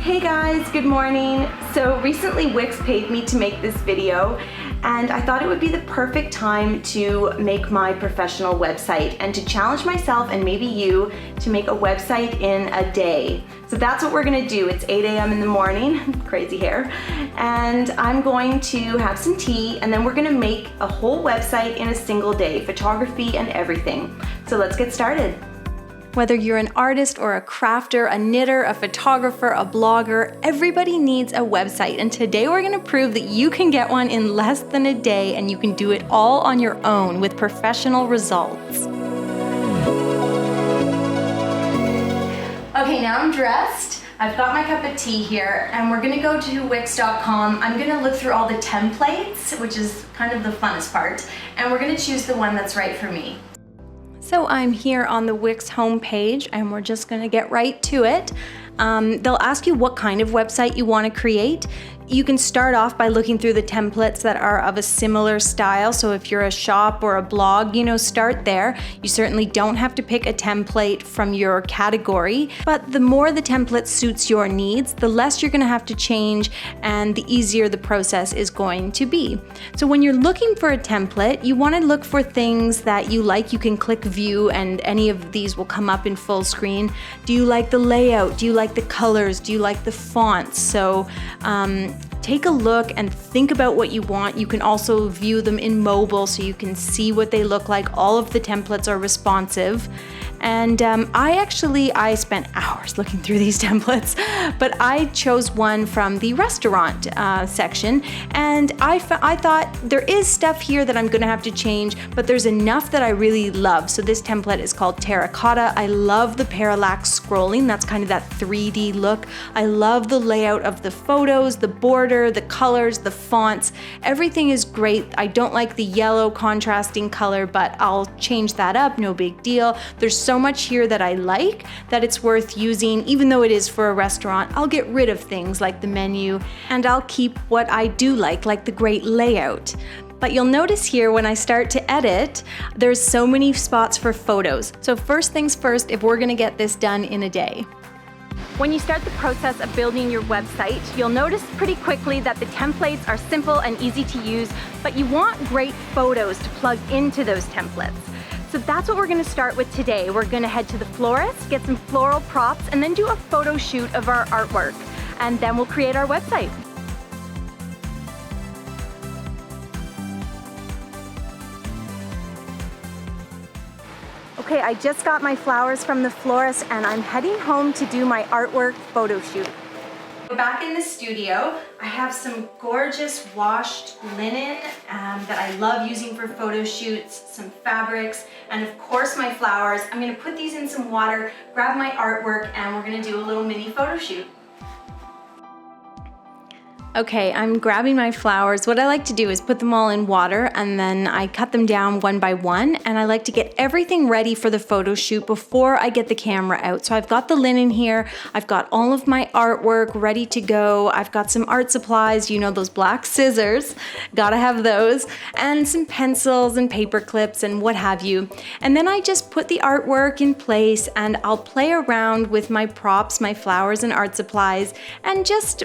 Hey guys, good morning. So recently WIX paid me to make this video and I thought it would be the perfect time to make my professional website and to challenge myself and maybe you to make a website in a day. So that's what we're gonna do. It's 8 a.m. in the morning, crazy hair, and I'm going to have some tea and then we're gonna make a whole website in a single day, photography and everything. So let's get started. Whether you're an artist or a crafter, a knitter, a photographer, a blogger, everybody needs a website. And today we're gonna prove that you can get one in less than a day and you can do it all on your own with professional results. Okay, now I'm dressed. I've got my cup of tea here and we're gonna go to wix.com. I'm gonna look through all the templates, which is kind of the funnest part, and we're gonna choose the one that's right for me. So I'm here on the WIX homepage and we're just gonna get right to it. They'll ask you what kind of website you wanna create. You can start off by looking through the templates that are of a similar style. So if you're a shop or a blog, start there. You certainly don't have to pick a template from your category, but the more the template suits your needs, the less you're gonna have to change and the easier the process is going to be. So when you're looking for a template, you wanna look for things that you like. You can click view and any of these will come up in full screen. Do you like the layout? Do you like the colors? Do you like the fonts? So, take a look and think about what you want. You can also view them in mobile so you can see what they look like. All of the templates are responsive. And I spent hours looking through these templates, but I chose one from the restaurant section. And I thought there is stuff here that I'm gonna have to change, but there's enough that I really love. So this template is called Terracotta. I love the parallax scrolling. That's kind of that 3D look. I love the layout of the photos, the border, the colors, the fonts. Everything is great. I don't like the yellow contrasting color, but I'll change that up, no big deal. There's so much here that I like that it's worth using. Even though it is for a restaurant, I'll get rid of things like the menu and I'll keep what I do like the great layout. But you'll notice here when I start to edit, there's so many spots for photos. So first things first, if we're gonna get this done in a day. When you start the process of building your website, you'll notice pretty quickly that the templates are simple and easy to use, but you want great photos to plug into those templates. So that's what we're gonna start with today. We're gonna head to the florist, get some floral props, and then do a photo shoot of our artwork. And then we'll create our website. Okay, I just got my flowers from the florist and I'm heading home to do my artwork photo shoot. We're back in the studio. I have some gorgeous washed linen that I love using for photo shoots, some fabrics, and of course my flowers. I'm gonna put these in some water, grab my artwork, and we're gonna do a little mini photo shoot. Okay, I'm grabbing my flowers. What I like to do is put them all in water and then I cut them down one by one, and I like to get everything ready for the photo shoot before I get the camera out. So I've got the linen here, I've got all of my artwork ready to go, I've got some art supplies, those black scissors, gotta have those, and some pencils and paper clips and what have you. And then I just put the artwork in place and I'll play around with my props, my flowers and art supplies, and just,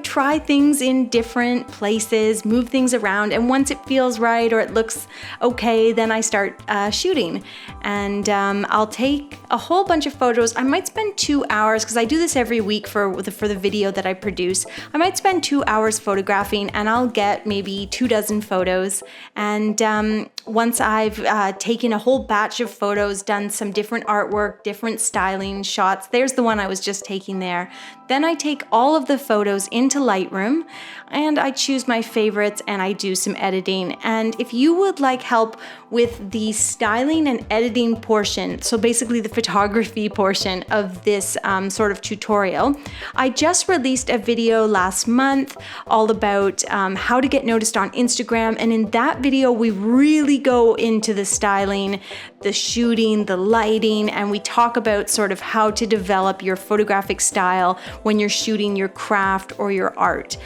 try things in different places, move things around, and once it feels right or it looks okay, then I start shooting. And I'll take a whole bunch of photos. I might spend 2 hours, because I do this every week for the video that I produce. I might spend 2 hours photographing and I'll get maybe 24 photos. And once I've taken a whole batch of photos, done some different artwork, different styling shots, there's the one I was just taking there. Then I take all of the photos into Lightroom and I choose my favorites and I do some editing. And if you would like help with the styling and editing portion, so basically the photography portion of this sort of tutorial, I just released a video last month all about how to get noticed on Instagram. And in that video, we really go into the styling, the shooting, the lighting, and we talk about sort of how to develop your photographic style when you're shooting your craft or your art.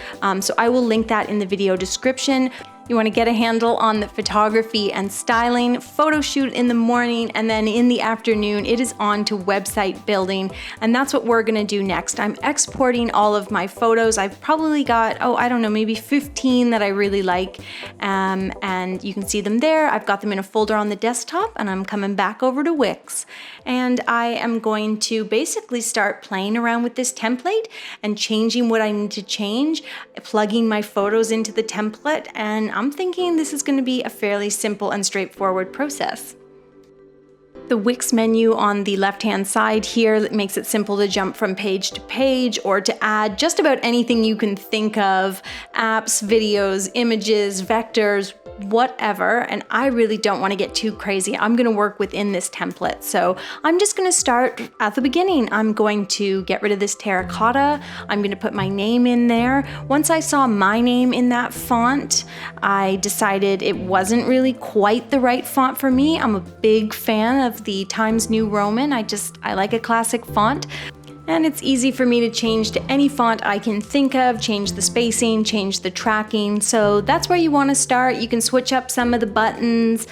So I will link that in the video description. You want to get a handle on the photography and styling, photo shoot in the morning, and then in the afternoon, it is on to website building. And that's what we're going to do next. I'm exporting all of my photos. I've probably got, I don't know, maybe 15 that I really like. And you can see them there. I've got them in a folder on the desktop, and I'm coming back over to Wix. And I am going to basically start playing around with this template and changing what I need to change, plugging my photos into the template, and I'm thinking this is going to be a fairly simple and straightforward process. The Wix menu on the left-hand side here makes it simple to jump from page to page or to add just about anything you can think of, apps, videos, images, vectors, whatever. And I really don't want to get too crazy. I'm going to work within this template. So I'm just going to start at the beginning. I'm going to get rid of this terracotta. I'm going to put my name in there. Once I saw my name in that font, I decided it wasn't really quite the right font for me. I'm a big fan of the Times New Roman. I like a classic font. And it's easy for me to change to any font I can think of, change the spacing, change the tracking. So that's where you want to start. You can switch up some of the buttons.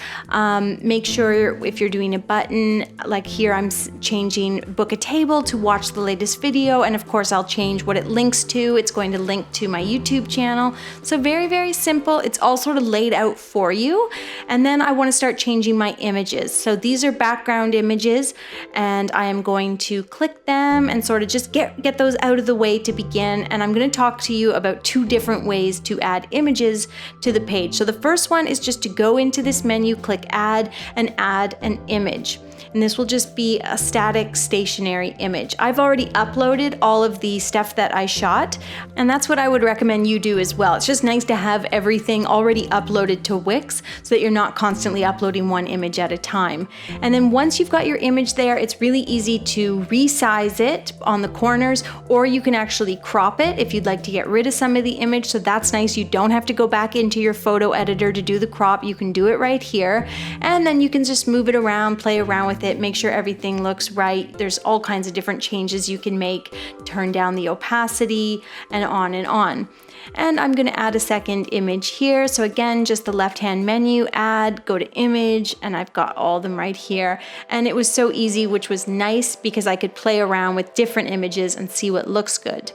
Make sure if you're doing a button, like here I'm changing book a table to watch the latest video. And of course I'll change what it links to. It's going to link to my YouTube channel. So very, very simple. It's all sort of laid out for you. And then I want to start changing my images. So these are background images, and I am going to click them and sort of just get those out of the way to begin. And I'm going to talk to you about 2 different ways to add images to the page. So the first one is just to go into this menu, click add, and add an image. And this will just be a static stationary image. I've already uploaded all of the stuff that I shot, and that's what I would recommend you do as well. It's just nice to have everything already uploaded to Wix so that you're not constantly uploading one image at a time. And then once you've got your image there, it's really easy to resize it on the corners, or you can actually crop it if you'd like to get rid of some of the image. So that's nice. You don't have to go back into your photo editor to do the crop. You can do it right here, and then you can just move it around, play around with it, make sure everything looks right. There's all kinds of different changes you can make, turn down the opacity, and on and on. And I'm going to add a second image here. So again, just the left-hand menu, add, go to image, and I've got all of them right here. And it was so easy, which was nice because I could play around with different images and see what looks good.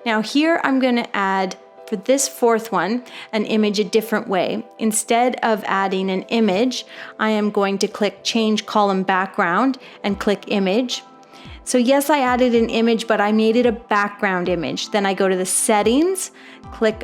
Now here I'm going to add, for this 4th one, an image a different way. Instead of adding an image, I am going to click change column background and click image. So yes, I added an image, but I made it a background image. Then I go to the settings,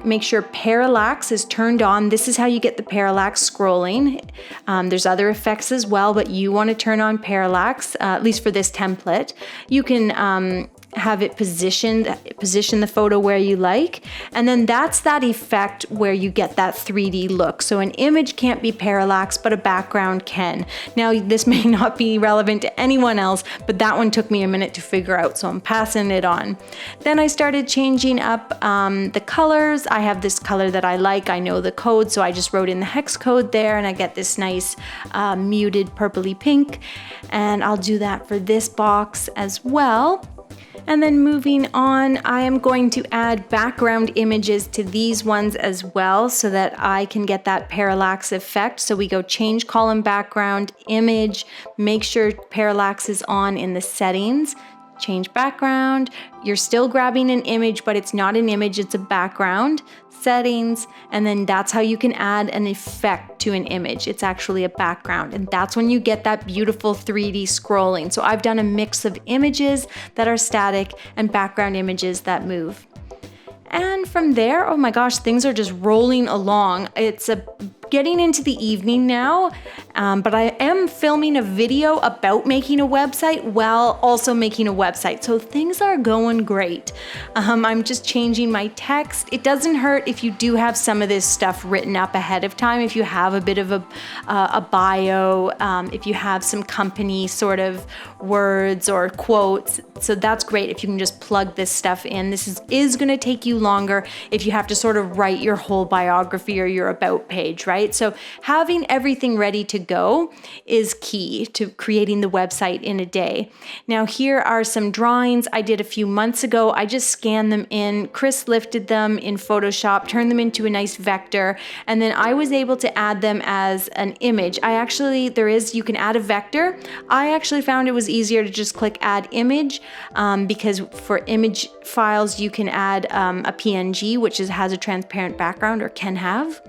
make sure parallax is turned on. This is how you get the parallax scrolling. There's other effects as well, but you want to turn on parallax, at least for this template. You can have it position the photo where you like, and then that's that effect where you get that 3D look. So an image can't be parallax, but a background can. Now this may not be relevant to anyone else, but that one took me a minute to figure out, so I'm passing it on. Then I started changing up the colors. I have this color that I like. I know the code, so I just wrote in the hex code there, and I get this nice muted purpley pink, and I'll do that for this box as well. And then moving on, I am going to add background images to these ones as well so that I can get that parallax effect. So we go change column background, image, make sure parallax is on in the settings, change background. You're still grabbing an image, but it's not an image, it's a background. Settings, and then that's how you can add an effect to an image. It's actually a background, and that's when you get that beautiful 3D scrolling. So I've done a mix of images that are static and background images that move. And from there, oh my gosh, things are just rolling along. It's getting into the evening now, but I am filming a video about making a website while also making a website. So things are going great. I'm just changing my text. It doesn't hurt if you do have some of this stuff written up ahead of time. If you have a bit of a bio, if you have some company sort of words or quotes. So that's great if you can just plug this stuff in. This is going to take you longer if you have to sort of write your whole biography or your about page, right? right? So having everything ready to go is key to creating the website in a day. Now here are some drawings I did a few months ago. I just scanned them in, Chris lifted them in Photoshop, turned them into a nice vector, and then I was able to add them as an image. You can add a vector. I actually found it was easier to just click add image because for image files you can add a PNG, which has a transparent background or can have.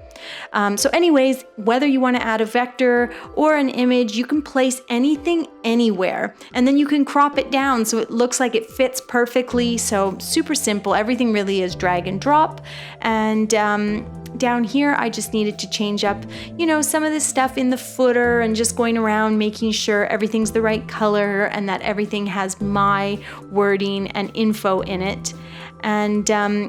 So anyways, whether you want to add a vector or an image, you can place anything anywhere, and then you can crop it down so it looks like it fits perfectly. So super simple. Everything really is drag and drop. And down here, I just needed to change up, some of this stuff in the footer and just going around making sure everything's the right color and that everything has my wording and info in it. And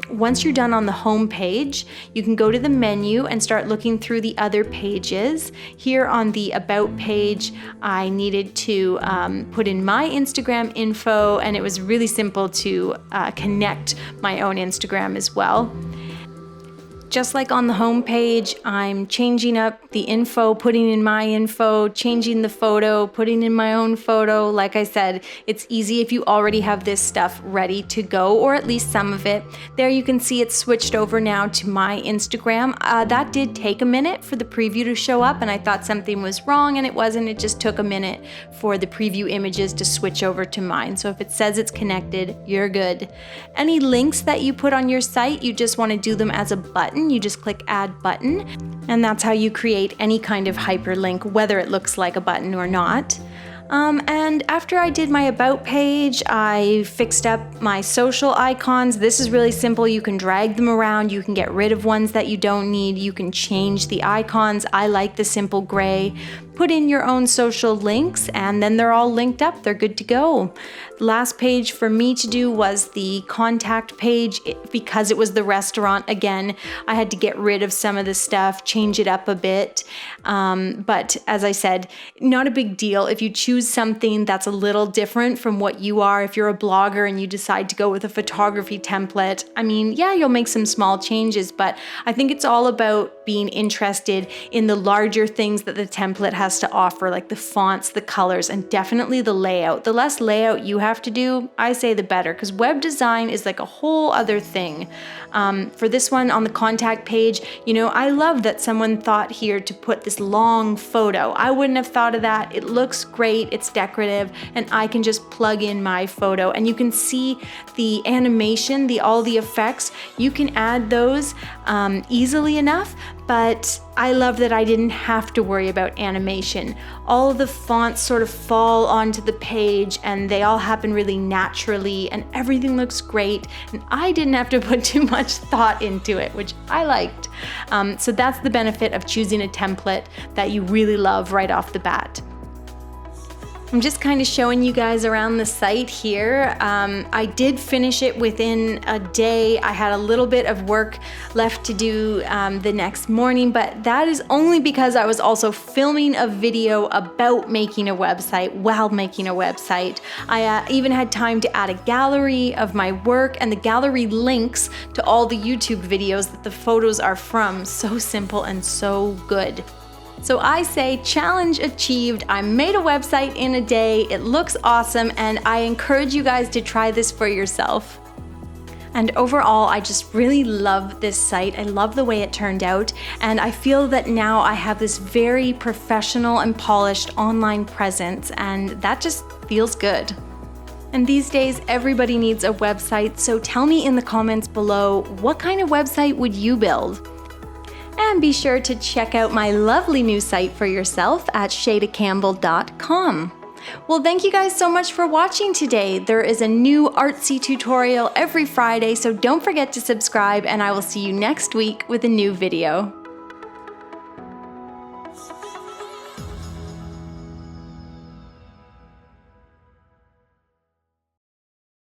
once you're done on the home page, you can go to the menu and start looking through the other pages. Here on the About page, I needed to put in my Instagram info, and it was really simple to connect my own Instagram as well. Just like on the home page, I'm changing up the info, putting in my info, changing the photo, putting in my own photo. Like I said, it's easy if you already have this stuff ready to go, or at least some of it. There you can see it's switched over now to my Instagram. That did take a minute for the preview to show up, and I thought something was wrong, and it wasn't. It just took a minute for the preview images to switch over to mine. So if it says it's connected, you're good. Any links that you put on your site, you just want to do them as a button. You just click add button, and that's how you create any kind of hyperlink, whether it looks like a button or not. And after I did my About page, I fixed up my social icons. This is really simple. You can drag them around. You can get rid of ones that you don't need. You can change the icons. I like the simple gray. Put in your own social links, and then they're all linked up. They're good to go. The last page for me to do was the contact page. Because it was the restaurant, again, I had to get rid of some of the stuff, change it up a bit. But as I said, not a big deal. If you choose something that's a little different from what you are, if you're a blogger and you decide to go with a photography template, yeah, you'll make some small changes, but I think it's all about being interested in the larger things that the template has to offer, like the fonts, the colors, and definitely the layout. The less layout you have to do, I say the better, because web design is like a whole other thing. For this one on the contact page, I love that someone thought here to put this long photo. I wouldn't have thought of that. It looks great, it's decorative, and I can just plug in my photo, and you can see the animation, all the effects. You can add those easily enough, but I love that I didn't have to worry about animation. All of the fonts sort of fall onto the page, and they all happen really naturally, and everything looks great, and I didn't have to put too much thought into it, which I liked. So that's the benefit of choosing a template that you really love right off the bat. I'm just kind of showing you guys around the site here. I did finish it within a day. I had a little bit of work left to do the next morning, but that is only because I was also filming a video about making a website while making a website. I even had time to add a gallery of my work, and the gallery links to all the YouTube videos that the photos are from. So simple and so good. So I say challenge achieved. I made a website in a day. It looks awesome, and I encourage you guys to try this for yourself. And overall, I just really love this site. I love the way it turned out, and I feel that now I have this very professional and polished online presence, and that just feels good. And these days, everybody needs a website, so tell me in the comments below, what kind of website would you build? And be sure to check out my lovely new site for yourself at shaydacampbell.com. Well, thank you guys so much for watching today. There is a new artsy tutorial every Friday, so don't forget to subscribe, and I will see you next week with a new video.